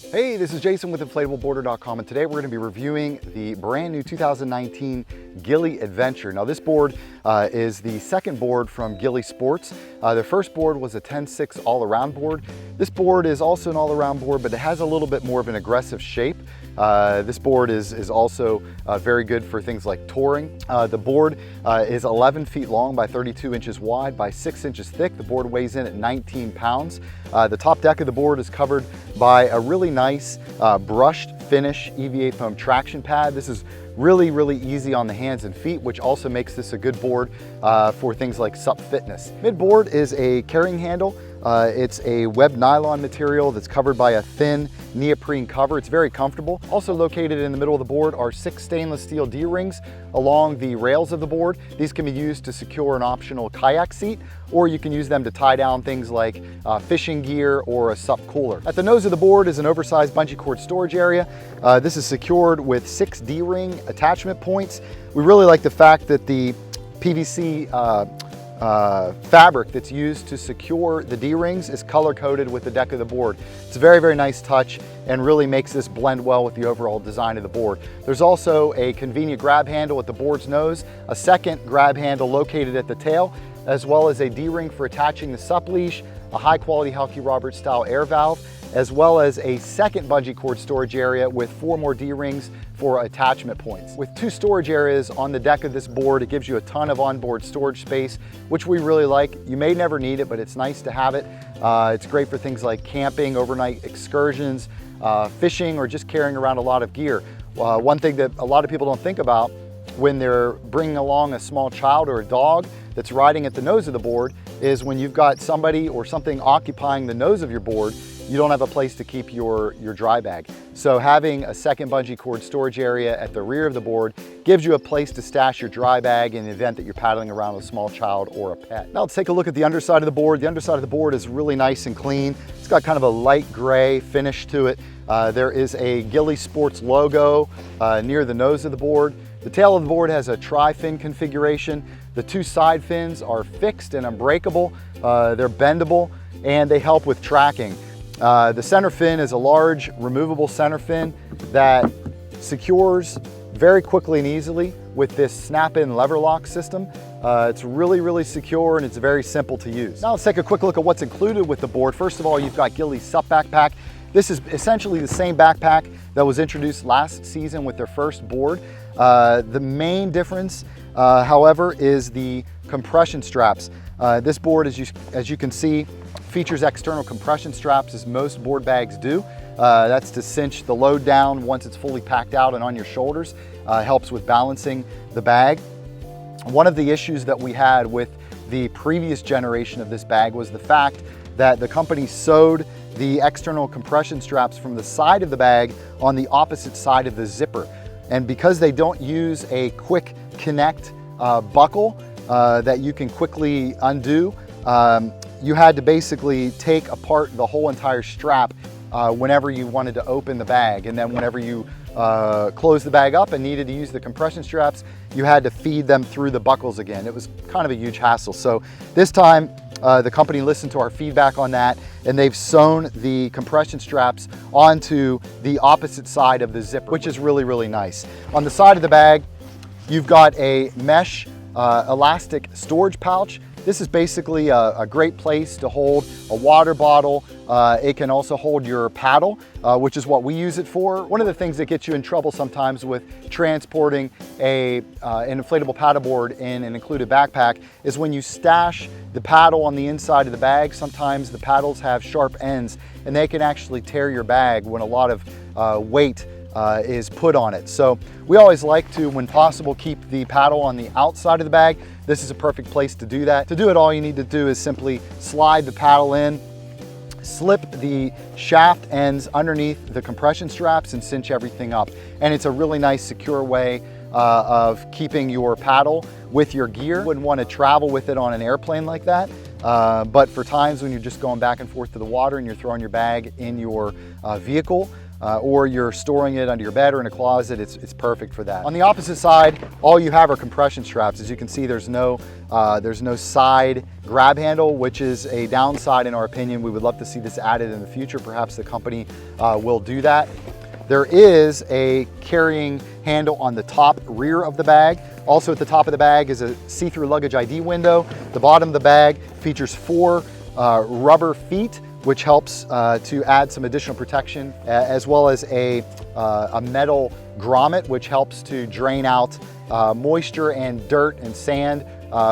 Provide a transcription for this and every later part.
Hey, this is Jason with InflatableBoarder.com, and today we're going to be reviewing the brand new 2019 GILI Adventure. Now this board is the second board from GILI Sports. Their first board was a 10-6 all-around board. This board is also an all-around board, but it has a little bit more of an aggressive shape. This board is also very good for things like touring. The board is 11 feet long by 32 inches wide by 6 inches thick. The board weighs in at 19 pounds. The top deck of the board is covered by a really nice brushed finish EVA foam traction pad. This is really easy on the hands and feet, which also makes this a good board for things like SUP fitness. Mid-board is a carrying handle. It's a web nylon material that's covered by a thin neoprene cover. It's very comfortable. Also located in the middle of the board are 6 stainless steel D-rings along the rails of the board. These can be used to secure an optional kayak seat, or you can use them to tie down things like fishing gear or a SUP cooler. At the nose of the board is an oversized bungee cord storage area. This is secured with 6 D-ring attachment points. We really like the fact that the PVC fabric that's used to secure the D-rings is color-coded with the deck of the board. It's a very nice touch and really makes this blend well with the overall design of the board. There's also a convenient grab handle at the board's nose, a second grab handle located at the tail, as well as a D-ring for attaching the SUP leash, a high-quality Halky Roberts style air valve, as well as a second bungee cord storage area with 4 more D-rings for attachment points. With 2 storage areas on the deck of this board, it gives you a ton of onboard storage space, which we really like. You may never need it, but it's nice to have it. It's great for things like camping, overnight excursions, fishing, or just carrying around a lot of gear. One thing that a lot of people don't think about when they're bringing along a small child or a dog that's riding at the nose of the board is when you've got somebody or something occupying the nose of your board, you don't have a place to keep your dry bag. So having a second bungee cord storage area at the rear of the board gives you a place to stash your dry bag in the event that you're paddling around with a small child or a pet. Now let's take a look at the underside of the board. The underside of the board is really nice and clean. It's got kind of a light gray finish to it. There is a GILI Sports logo near the nose of the board. The tail of the board has a tri-fin configuration. The 2 side fins are fixed and unbreakable. They're bendable and they help with tracking. The center fin is a large removable center fin that secures very quickly and easily with this snap-in lever lock system. It's really secure and it's very simple to use. Now let's take a quick look at what's included with the board. First of all, you've got GILI's SUP backpack. This is essentially the same backpack that was introduced last season with their first board. The main difference, however, is the compression straps. This board, as you can see, features external compression straps, as most board bags do. That's to cinch the load down once it's fully packed out and on your shoulders. Helps with balancing the bag. One of the issues that we had with the previous generation of this bag was the fact that the company sewed the external compression straps from the side of the bag on the opposite side of the zipper. And because they don't use a quick connect buckle that you can quickly undo, you had to basically take apart the whole entire strap whenever you wanted to open the bag. And then whenever you closed the bag up and needed to use the compression straps, you had to feed them through the buckles again. It was kind of a huge hassle. So this time, the company listened to our feedback on that, and they've sewn the compression straps onto the opposite side of the zipper, which is really nice. On the side of the bag, you've got a mesh elastic storage pouch. This is basically a great place to hold a water bottle. It can also hold your paddle, which is what we use it for. One of the things that gets you in trouble sometimes with transporting an inflatable paddleboard in an included backpack is when you stash the paddle on the inside of the bag. Sometimes the paddles have sharp ends and they can actually tear your bag when a lot of weight is put on it. So we always like to, when possible, keep the paddle on the outside of the bag. This is a perfect place to do that. To do it, all you need to do is simply slide the paddle in, slip the shaft ends underneath the compression straps, and cinch everything up. And it's a really nice, secure way of keeping your paddle with your gear. Wouldn't want to travel with it on an airplane like that. But for times when you're just going back and forth to the water and you're throwing your bag in your vehicle, or you're storing it under your bed or in a closet, it's perfect for that. On the opposite side, all you have are compression straps. As you can see, there's no side grab handle, which is a downside in our opinion. We would love to see this added in the future. Perhaps the company will do that. There is a carrying handle on the top rear of the bag. Also at the top of the bag is a see-through luggage ID window. The bottom of the bag features 4 rubber feet, which helps to add some additional protection, as well as a metal grommet, which helps to drain out moisture and dirt and sand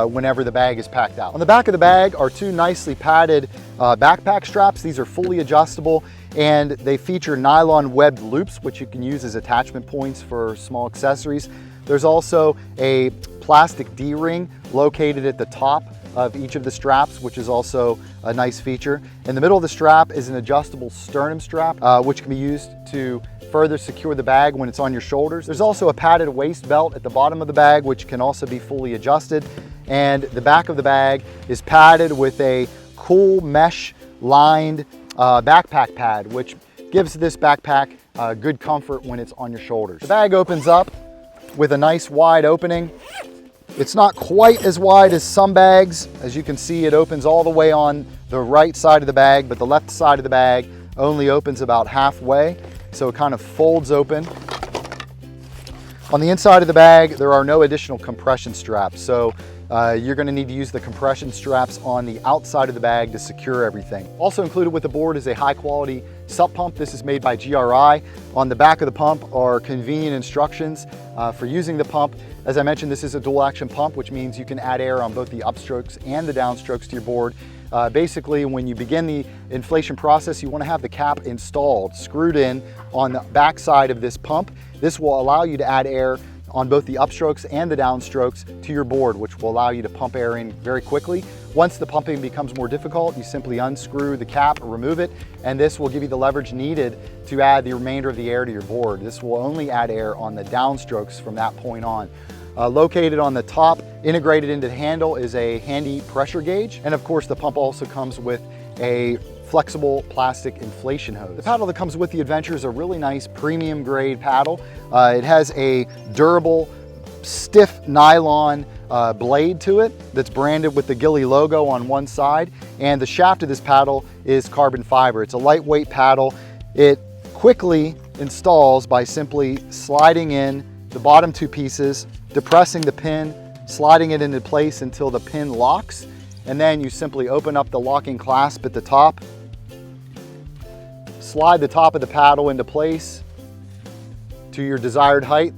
whenever the bag is packed out. On the back of the bag are 2 nicely padded backpack straps. These are fully adjustable, and they feature nylon webbed loops, which you can use as attachment points for small accessories. There's also a plastic D-ring located at the top of each of the straps, which is also a nice feature. In the middle of the strap is an adjustable sternum strap, which can be used to further secure the bag when it's on your shoulders. There's also a padded waist belt at the bottom of the bag, which can also be fully adjusted. And the back of the bag is padded with a cool mesh lined backpack pad, which gives this backpack good comfort when it's on your shoulders. The bag opens up with a nice wide opening. It's not quite as wide as some bags. As you can see, it opens all the way on the right side of the bag, but the left side of the bag only opens about halfway, so it kind of folds open. On the inside of the bag, there are no additional compression straps, so you're going to need to use the compression straps on the outside of the bag to secure everything. Also included with the board is a high-quality sup pump. This is made by GRI. On the back of the pump are convenient instructions for using the pump. As I mentioned, this is a dual action pump, which means you can add air on both the upstrokes and the downstrokes to your board. Basically, when you begin the inflation process, you want to have the cap installed, screwed in on the back side of this pump. This will allow you to add air on both the upstrokes and the downstrokes to your board, which will allow you to pump air in very quickly. Once the pumping becomes more difficult, you simply unscrew the cap, remove it, and this will give you the leverage needed to add the remainder of the air to your board. This will only add air on the downstrokes from that point on. Located on the top, integrated into the handle, is a handy pressure gauge. And of course, the pump also comes with a flexible plastic inflation hose. The paddle that comes with the Adventure is a really nice premium grade paddle. It has a durable, stiff nylon blade to it that's branded with the GILI logo on one side, and the shaft of this paddle is carbon fiber. It's a lightweight paddle. It quickly installs by simply sliding in the bottom 2 pieces, depressing the pin, sliding it into place until the pin locks, and then you simply open up the locking clasp at the top, slide the top of the paddle into place to your desired height,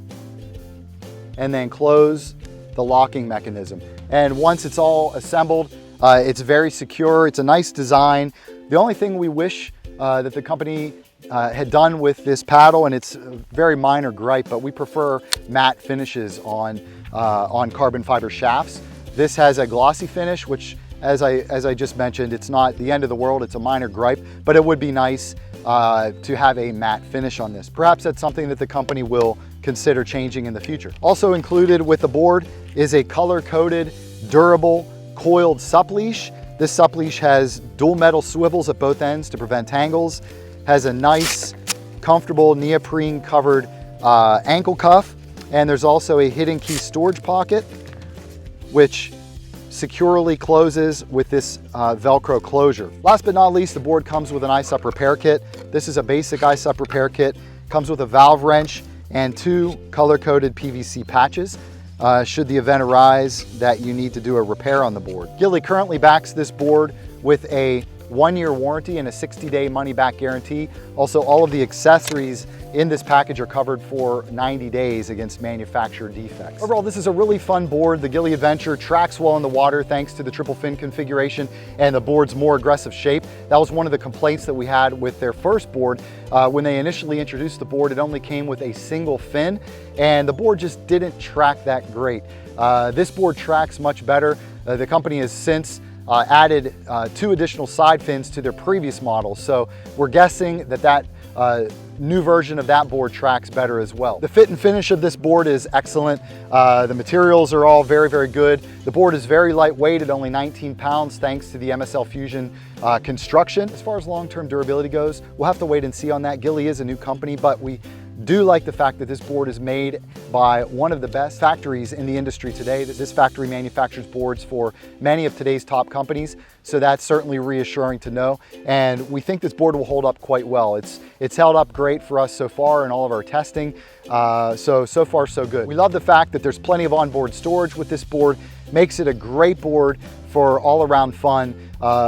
and then close the locking mechanism. And once it's all assembled, it's very secure. It's a nice design. The only thing we wish that the company had done with this paddle, and it's a very minor gripe, but we prefer matte finishes on carbon fiber shafts. This has a glossy finish, which, as I just mentioned, it's not the end of the world. It's a minor gripe, but it would be nice to have a matte finish on this. Perhaps that's something that the company will consider changing in the future. Also included with the board is a color-coded, durable, coiled sup leash. This sup leash has dual metal swivels at both ends to prevent tangles, has a nice, comfortable neoprene covered ankle cuff, and there's also a hidden key storage pocket, which securely closes with this Velcro closure. Last but not least, the board comes with an ISUP repair kit. This is a basic ISUP repair kit. Comes with a valve wrench and 2 color-coded PVC patches should the event arise that you need to do a repair on the board. GILI currently backs this board with a 1-year warranty and a 60-day money-back guarantee. Also, all of the accessories in this package are covered for 90 days against manufacturer defects. Overall, this is a really fun board. The GILI Adventure tracks well in the water thanks to the triple fin configuration and the board's more aggressive shape. That was one of the complaints that we had with their first board. When they initially introduced the board, it only came with a single fin, and the board just didn't track that great. This board tracks much better. The company has since added 2 additional side fins to their previous model. So we're guessing that new version of that board tracks better as well. The fit and finish of this board is excellent. The materials are all very, very good. The board is very lightweight at only 19 pounds thanks to the MSL Fusion construction. As far as long-term durability goes, we'll have to wait and see on that. GILI is a new company, but we do like the fact that this board is made by one of the best factories in the industry today. This factory manufactures boards for many of today's top companies, so that's certainly reassuring to know. And we think this board will hold up quite well. It's held up great for us so far in all of our testing. So far so good. We love the fact that there's plenty of onboard storage with this board. Makes it a great board for all around fun,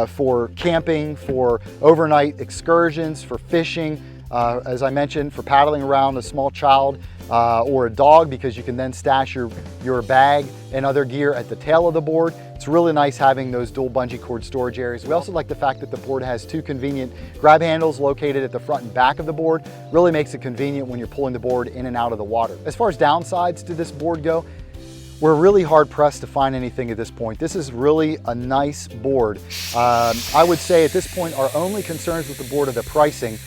for camping, for overnight excursions, for fishing, as I mentioned, for paddling around a small child or a dog, because you can then stash your bag and other gear at the tail of the board. It's really nice having those dual bungee cord storage areas. We also like the fact that the board has 2 convenient grab handles located at the front and back of the board. Really makes it convenient when you're pulling the board in and out of the water. As far as downsides to this board go, we're really hard pressed to find anything at this point. This is really a nice board. I would say at this point our only concerns with the board are the pricing.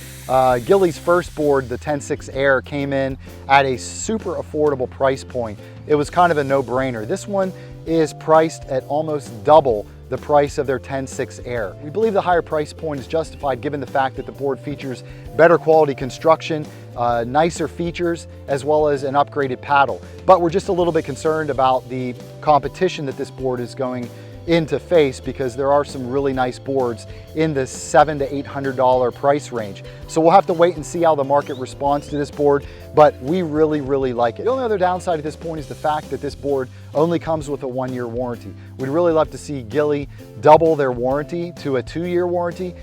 GILI's first board, the 10.6 Air, came in at a super affordable price point. It was kind of a no-brainer. This one is priced at almost double the price of their 10.6 Air. We believe the higher price point is justified given the fact that the board features better quality construction, nicer features, as well as an upgraded paddle. But we're just a little bit concerned about the competition that this board is going into face, because there are some really nice boards in the $700 to $800 price range. So we'll have to wait and see how the market responds to this board, but we really like it. The only other downside at this point is the fact that this board only comes with a 1-year warranty. We'd really love to see GILI double their warranty to a 2-year warranty.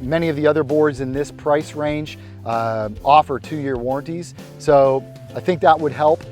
Many of the other boards in this price range offer 2-year warranties, so I think that would help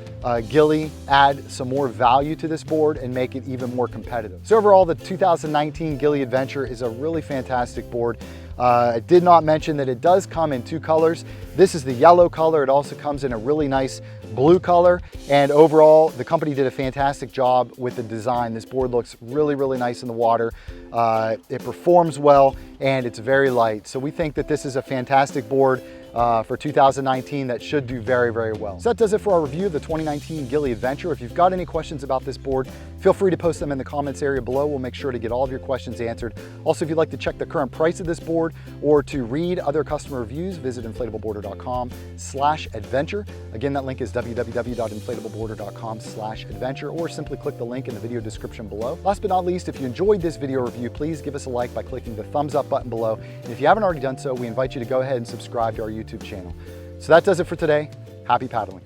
GILI add some more value to this board and make it even more competitive. So overall, the 2019 GILI Adventure is a really fantastic board. I did not mention that it does come in 2 colors. This is the yellow color. It also comes in a really nice blue color. And overall, the company did a fantastic job with the design. This board looks really nice in the water. It performs well, and it's very light. So we think that this is a fantastic board for 2019 that should do very well. So that does it for our review of the 2019 GILI Adventure. If you've got any questions about this board, feel free to post them in the comments area below. We'll make sure to get all of your questions answered. Also, if you'd like to check the current price of this board or to read other customer reviews, visit InflatableBoarder.com/adventure. Again, that link is www.InflatableBoarder.com/adventure, or simply click the link in the video description below. Last but not least, if you enjoyed this video review, please give us a like by clicking the thumbs up button below. And if you haven't already done so, we invite you to go ahead and subscribe to our YouTube channel. So that does it for today. Happy paddling.